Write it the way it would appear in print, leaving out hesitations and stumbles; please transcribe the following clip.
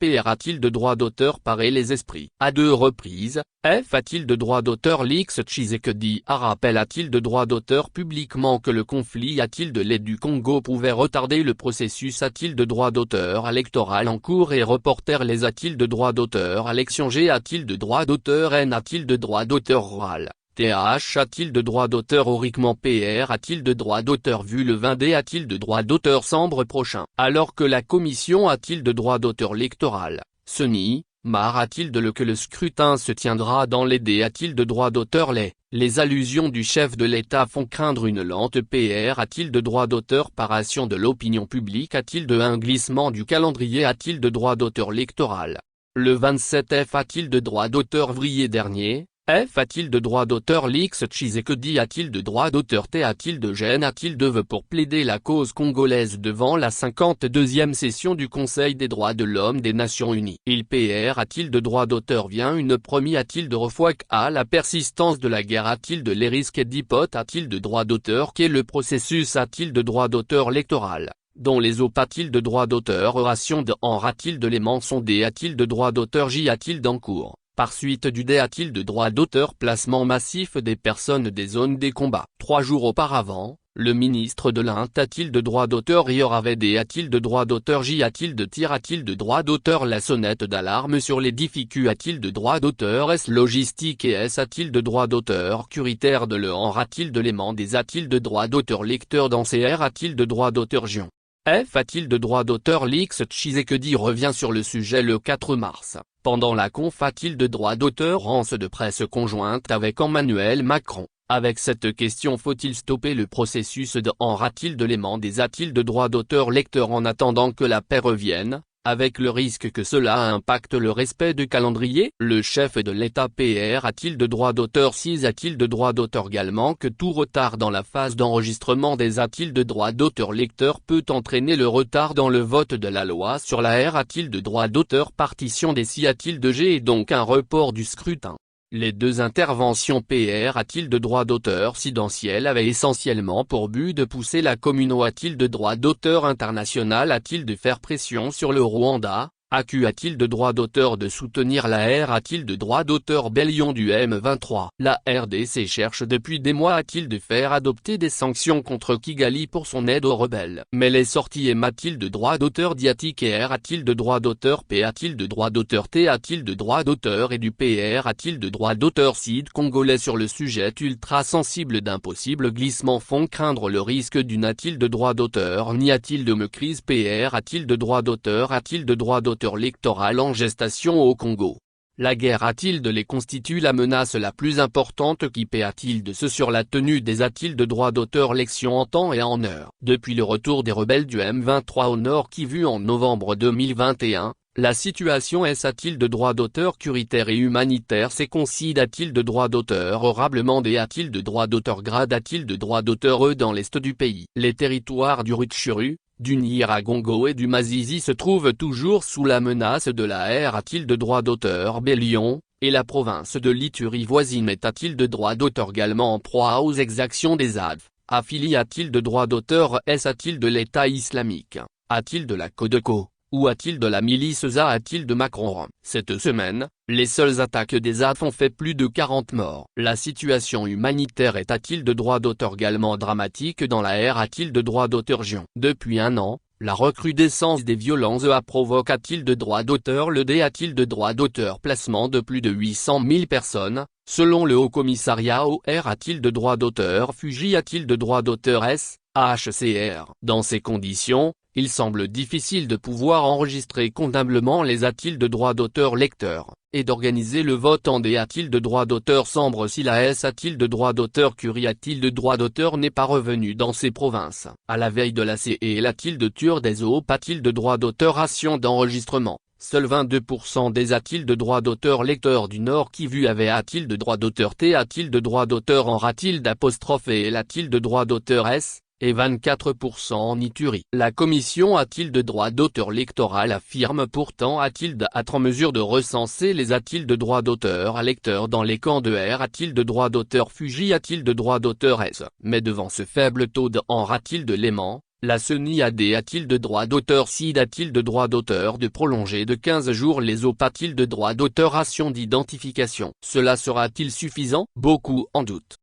PR a-t-il de droit d'auteur parer les esprits? À 2 reprises, F a-t-il de droit d'auteur? Lix Tshisekedi rappelle a-t-il de droit d'auteur publiquement que le conflit a-t-il de l'aide du Congo pouvait retarder le processus? A-t-il de droit d'auteur électoral en cours et reporter les a-t-il de droit d'auteur élection? G a-t-il de droit d'auteur? N a-t-il de droit d'auteur oral? TH a-t-il de droit d'auteur auriquement? PR a-t-il de droit d'auteur vu le 20D? A-t-il de droit d'auteur sambre prochain? Alors que la commission a-t-il de droit d'auteur électoral? Seni, Mar a-t-il de que le scrutin se tiendra dans les D? A-t-il de droit d'auteur? Les allusions du chef de l'État font craindre une lente PR. A-t-il de droit d'auteur? Paration de l'opinion publique. A-t-il de un glissement du calendrier? A-t-il de droit d'auteur électoral? Le 27 F a-t-il de droit d'auteur? Vrillier dernier. F a-t-il de droit d'auteur? Lix Tshisekedi a-t-il de droit d'auteur? T a-t-il de gêne? A-t-il de vœux pour plaider la cause congolaise devant la 52e session du Conseil des droits de l'homme des Nations Unies? Il PR a-t-il de droit d'auteur? Vient une promis? A-t-il de refouac à la persistance de la guerre? A-t-il de les risques d'hypothèse? A-t-il de droit d'auteur? Qu'est le processus? A-t-il de droit d'auteur électoral? Dont les OP a-t-il de droit d'auteur? Oration de en a-t-il de les mensondés? A-t-il de droit d'auteur? J a-t-il d'encours? Par suite du D a-t-il de droit d'auteur? Placement massif des personnes des zones des combats. 3 jours auparavant, le ministre de l'Int a-t-il de droit d'auteur? D a-t-il de droit d'auteur? J a-t-il de tir? A-t-il de droit d'auteur? La sonnette d'alarme sur les difficultés a-t-il de droit d'auteur? S logistique et S a-t-il de droit d'auteur? Curitaire de l'En a-t-il de l'aimant des a-t-il de droit d'auteur? Lecteur dans CR a-t-il de droit d'auteur? Gion. F a-t-il de droit d'auteur? Lix Tshisekedi revient sur le sujet le 4 mars. Pendant la conf a-t-il de droit d'auteur? Anse de presse conjointe avec Emmanuel Macron. Avec cette question, faut-il stopper le processus de en a-t-il de l'aimant des a-t-il de droit d'auteur? Lecteur en attendant que la paix revienne, avec le risque que cela impacte le respect du calendrier? Le chef de l'État PR a-t-il de droit d'auteur? 6 a-t-il de droit d'auteur également que tout retard dans la phase d'enregistrement des a-t-il de droit d'auteur? Lecteur peut entraîner le retard dans le vote de la loi sur la R. A-t-il de droit d'auteur? Partition des si a-t-il de G et donc un report du scrutin? Les 2 interventions PR a-t-il de droit d'auteur sidentiel avaient essentiellement pour but de pousser la communauté. A-t-il de droit d'auteur international? A-t-il de faire pression sur le Rwanda? AQ a-t-il de droit d'auteur de soutenir la R? A-t-il de droit d'auteur? Rébellion du M23. La RDC cherche depuis des mois. A-t-il de faire adopter des sanctions contre Kigali pour son aide aux rebelles? Mais les sorties M a-t-il de droit d'auteur? Diatique et R a-t-il de droit d'auteur? P a-t-il de droit d'auteur? T a-t-il de droit d'auteur? Et du PR a-t-il de droit d'auteur? Cid congolais sur le sujet ultra sensible d'un possible glissement font craindre le risque d'une a-t-il de droit d'auteur? N'y a-t-il de crise? PR a-t-il de droit d'auteur? A-t-il de droit d'auteur électoral en gestation au Congo? La guerre a-t-il de les constitue la menace la plus importante qui paie? A-t-il de ce sur la tenue des a-t-il de droit d'auteur? L'élection en temps et en heure. Depuis le retour des rebelles du M23 au nord qui vu en novembre 2021, la situation est a-t-il de droit d'auteur? Curitaire et humanitaire c'est concide. A-t-il de droit d'auteur? Horriblement des a-t-il de droit d'auteur? Grade a-t-il de droit d'auteur? Dans l'est du pays. Les territoires du Rutshuru, du Nyiragongo et du Masisi se trouvent toujours sous la menace de la R. A-t-il de droit d'auteur? Lyon, et la province de l'Ituri voisine est a-t-il de droit d'auteur également en proie aux exactions des ADF? Affilié a-t-il de droit d'auteur? S a-t-il de l'État islamique? A-t-il de la Codeco? Ou a-t-il de la milice ZA? A-t-il de Macron? Cette semaine, les seules attaques des ADF ont fait plus de 40 morts. La situation humanitaire est a-t-il de droit d'auteur également dramatique dans la R? A-t-il de droit d'auteur? Gion. Depuis un an, la recrudescence des violences provoque a-t-il de droit d'auteur? Le D a-t-il de droit d'auteur? Placement de plus de 800 000 personnes, selon le Haut-Commissariat au R. A-t-il de droit d'auteur? Fuji a-t-il de droit d'auteur? S, HCR. Dans ces conditions, il semble difficile de pouvoir enregistrer comptablement les a-t-il de droit d'auteur lecteurs, et d'organiser le vote en D. A-t-il de droit d'auteur Sambre? Si la S a-t-il de droit d'auteur? Curie a-t-il de droit d'auteur? N'est pas revenu dans ces provinces. À la veille de la CE a-t-il de tueur des OP? A-t-il de droit d'auteur? Ration d'enregistrement. Seuls 22% des a-t-il de droit d'auteur lecteurs du Nord qui vu avaient a-t-il de droit d'auteur? T a-t-il de droit d'auteur en a-t-il d'apostrophe et a-t-il de droit d'auteur? S et 24% en Ituri. La commission a-t-il de droit d'auteur électoral? Affirme pourtant a-t-il d'être en mesure de recenser les a-t-il de droit d'auteur à lecteurs dans les camps de R? A-t-il de droit d'auteur? Fuji a-t-il de droit d'auteur? S. Mais devant ce faible taux de en a-t-il de l'aimant, La CENI a-t-il de droit d'auteur? SID a-t-il de droit d'auteur de prolonger de 15 jours les OP? A-t-il de droit d'auteur? Ration d'identification. Cela sera-t-il suffisant? Beaucoup en doutent.